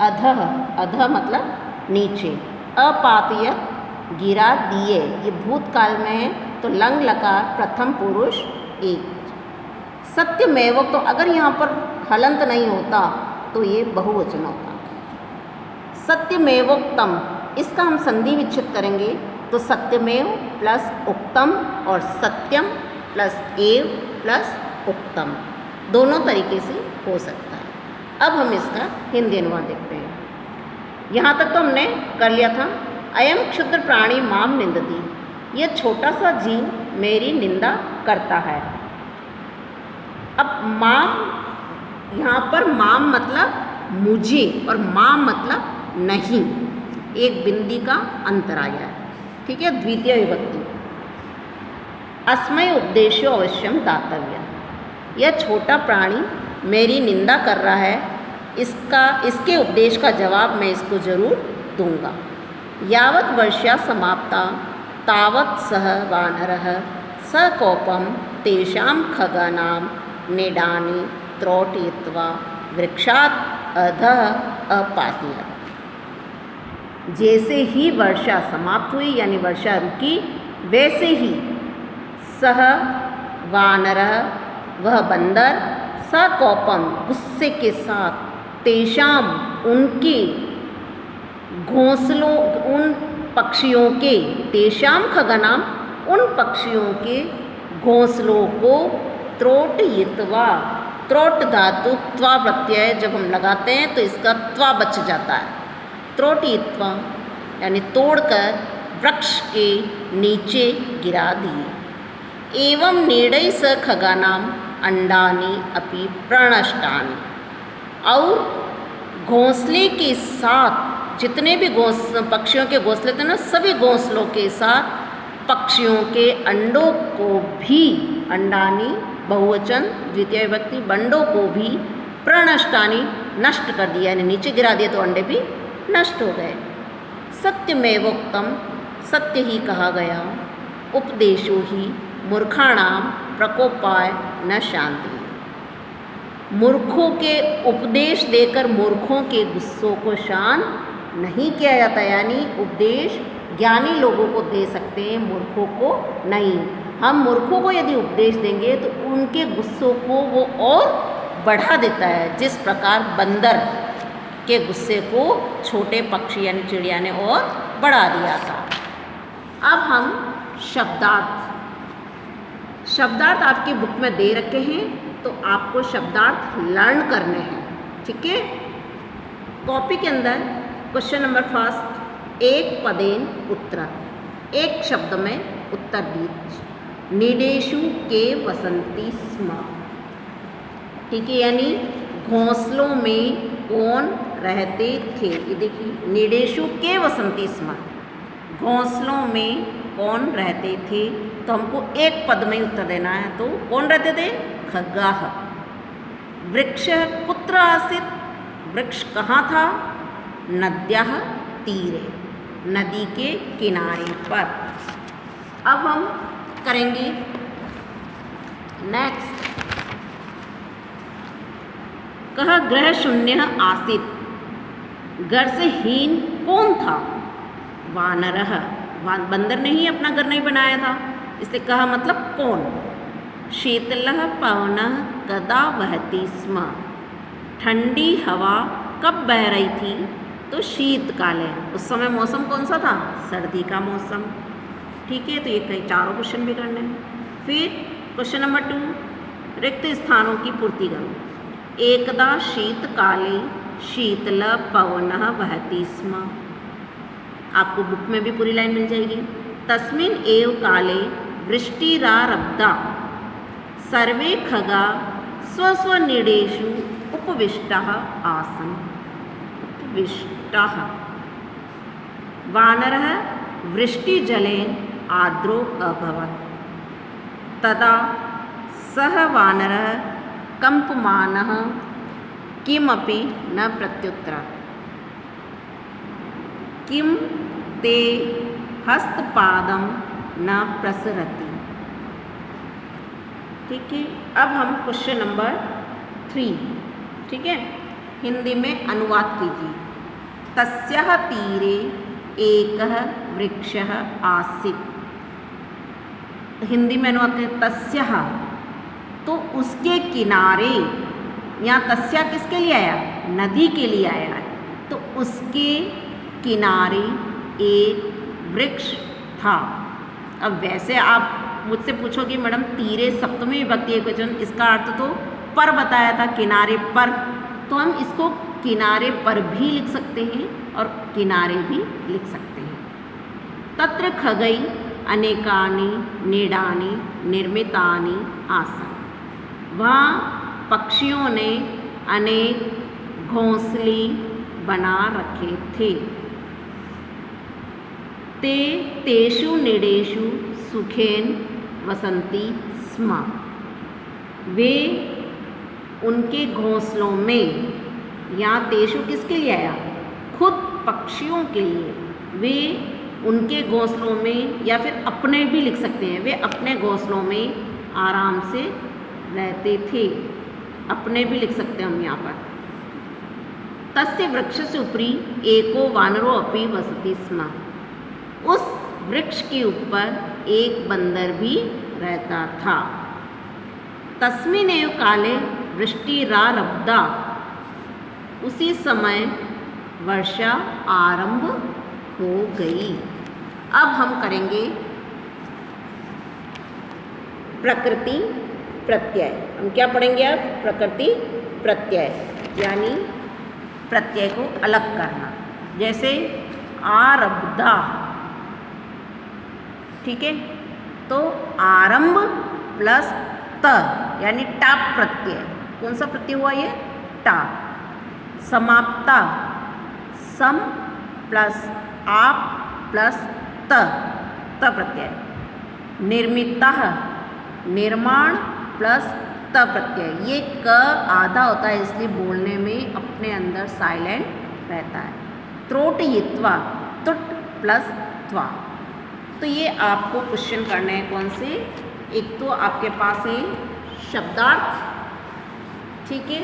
अधः, अधः मतलब नीचे, अपातयत गिरा दिए, ये भूतकाल में है तो लंग लकार प्रथम पुरुष एक। सत्यमेव, तो अगर यहाँ पर हलंत नहीं होता तो ये बहुवचन होता। सत्यमेवोक्तम, इसका हम संधि विच्छेद करेंगे तो सत्यमेव प्लस उक्तम और सत्यम प्लस एव प्लस उक्तम दोनों तरीके से हो सकता है। अब हम इसका हिंदी अनुवाद देखते हैं। यहाँ तक तो हमने कर लिया था। अयम क्षुद्र प्राणी माम निंदति, यह छोटा सा जीव मेरी निंदा करता है। अब माम, यहाँ पर माम मतलब मुझे और माम मतलब नहीं, एक बिंदी का अंतर आया है, ठीक है, द्वितीय विभक्ति। अस्मय उपदेशो अवश्यम दातव्य, यह छोटा प्राणी मेरी निंदा कर रहा है, इसके उपदेश का जवाब मैं इसको जरूर दूंगा। यावत् वर्षा समाप्ता तावत् सह वानरः सकोपम तेषां खगानां नेडानि त्रोटयित्वा वृक्षात् अधः अपातयत्। जैसे ही वर्षा समाप्त हुई यानी वर्षा रुकी, वैसे ही सह वानरः, वह बंदर, सकोपम गुस्से के साथ, तेषाम उनके घोंसलों, उन पक्षियों के, तेषाम खगनाम उन पक्षियों के घोंसलों को त्रोटयित्वा, त्रोट धातु त्वा प्रत्यय जब हम लगाते हैं तो इसका त्वा बच जाता है। त्रोटयित्वा यानी तोड़कर वृक्ष के नीचे गिरा दिए। एवं नीडै स खगानाम अंडानी अपि प्रणष्टानि, और घोंसले के साथ जितने भी पक्षियों के घोंसले थे ना, सभी घोंसलों के साथ पक्षियों के अंडों को भी, अंडानी बहुवचन द्वितीय विभक्ति, बंडों को भी प्रणष्टानि नष्ट कर दिया, यानी नीचे गिरा दिए तो अंडे भी नष्ट हो गए। सत्यमेवोक्तम, सत्य ही कहा गया, उपदेशो ही मूर्खाणाम प्रकोपाय न शांति, मूर्खों के उपदेश देकर मूर्खों के गुस्सों को शांत नहीं किया जाता, यानी उपदेश ज्ञानी लोगों को दे सकते हैं, मूर्खों को नहीं। हम मूर्खों को यदि उपदेश देंगे तो उनके गुस्सों को वो और बढ़ा देता है, जिस प्रकार बंदर के गुस्से को छोटे पक्षी यानी चिड़िया ने और बढ़ा दिया था। अब हम शब्दार्थ आपकी बुक में दे रखे हैं, तो आपको शब्दार्थ लर्न करने हैं, ठीक है। कॉपी के अंदर क्वेश्चन नंबर फर्स्ट, एक पदेन उत्तर, एक शब्द में उत्तर दीजिए। निडेशु के वसंती स्म, ठीक है, यानी घोंसलों में कौन रहते थे। ये देखिए, निडेशु के वसंती स्म, घोंसलों में कौन रहते थे, तो हमको एक पद में उत्तर देना है। तो कौन रहते थे? खगाः। वृक्ष कुत्र आसीत्, वृक्ष कहाँ था? नद्याः तीरे, नदी के किनारे पर। अब हम करेंगे नेक्स्ट। कह ग्रह शून्य आसीत्, घर से हीन कौन था? वानरः, बंदर ने ही अपना घर नहीं बनाया था, इसलिए कहा मतलब कौन। शीतलः पवनः कदा वहति स्म, ठंडी हवा कब बह रही थी? तो शीतकाल है, उस समय मौसम कौन सा था? सर्दी का मौसम, ठीक है। तो ये कई चारों क्वेश्चन भी करने हैं। फिर क्वेश्चन नंबर 2, रिक्त स्थानों की पूर्ति करो। एकदा शीतकाले शीतल पवनः वहति स्म, आपको बुक में भी पूरी लाइन मिल जाएगी। तस्मिन् एव काले वृष्टिरारब्धा, सर्वे खगा स्वस्वनिडेषु उपविष्टाः आसन्। उपविष्टाः, वानरः वृष्टिजलेन आर्द्रो अभवत्, तदा सः वानरः कम्पमानः किमपि न प्रत्युत्तरत्। किं ते हस्तपादं न प्रसरति, ठीक है। अब हम क्वेश्चन नंबर 3, ठीक है, हिंदी में अनुवाद कीजिए। तस्याः तीरे एकः वृक्षः आसीत्। हिंदी में अनुवाद करें तस्याः, तो उसके किनारे, यहाँ तस्या किसके लिए आया? नदी के लिए आया है। तो उसके किनारे एक वृक्ष था। अब वैसे आप मुझसे पूछोगे मैडम तीरे सप्तमी विभक्ति एकवचन, इसका अर्थ तो पर बताया था, किनारे पर, तो हम इसको किनारे पर भी लिख सकते हैं और किनारे भी लिख सकते हैं। तत्र खगै अनेकानि नीडानि निर्मितानि आसन्। वहाँ पक्षियों ने अनेक घोंसले बना रखे थे। ते तेषु नीडेषु सुखेन वसन्ति स्म। वे उनके घोंसलों में, यहाँ तेषु किसके लिए आया? खुद पक्षियों के लिए। वे उनके घोंसलों में, या फिर अपने भी लिख सकते हैं, वे अपने घोंसलों में आराम से रहते थे। अपने भी लिख सकते हैं हम यहाँ पर। तस्य वृक्षस्य उपरि एको वानरो अपि वसति स्म। उस वृक्ष के ऊपर एक बंदर भी रहता था। तस्मिन्नेव काले वृष्टिरारब्धा। उसी समय वर्षा आरंभ हो गई। अब हम करेंगे प्रकृति प्रत्यय। हम क्या पढ़ेंगे अब? प्रकृति प्रत्यय, यानी प्रत्यय को अलग करना। जैसे आरब्धा, ठीक है, तो आरंभ प्लस त, यानी टाप प्रत्यय। कौन सा प्रत्यय हुआ ये? टा। समाप्ता, सम प्लस आप प्लस त, त प्रत्यय। निर्मिता, निर्माण प्लस त प्रत्यय। ये क आधा होता है, इसलिए बोलने में अपने अंदर साइलेंट रहता है। त्रोटयित्वा, तुट प्लस त्वा। तो ये आपको क्वेश्चन करने हैं कौन से? एक तो आपके पास है शब्दार्थ, ठीक है,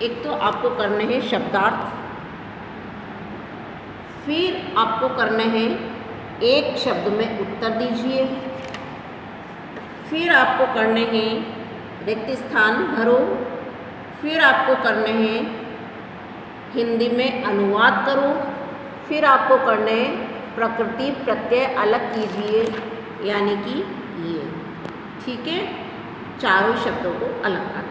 एक तो आपको करने हैं शब्दार्थ, फिर आपको करने हैं एक शब्द में उत्तर दीजिए, फिर आपको करने हैं रिक्त स्थान भरो, फिर आपको करने हैं हिंदी में अनुवाद करो, फिर आपको करने हैं प्रकृति प्रत्यय अलग कीजिए, यानी कि ये, ठीक है, चारों शब्दों को अलग करना।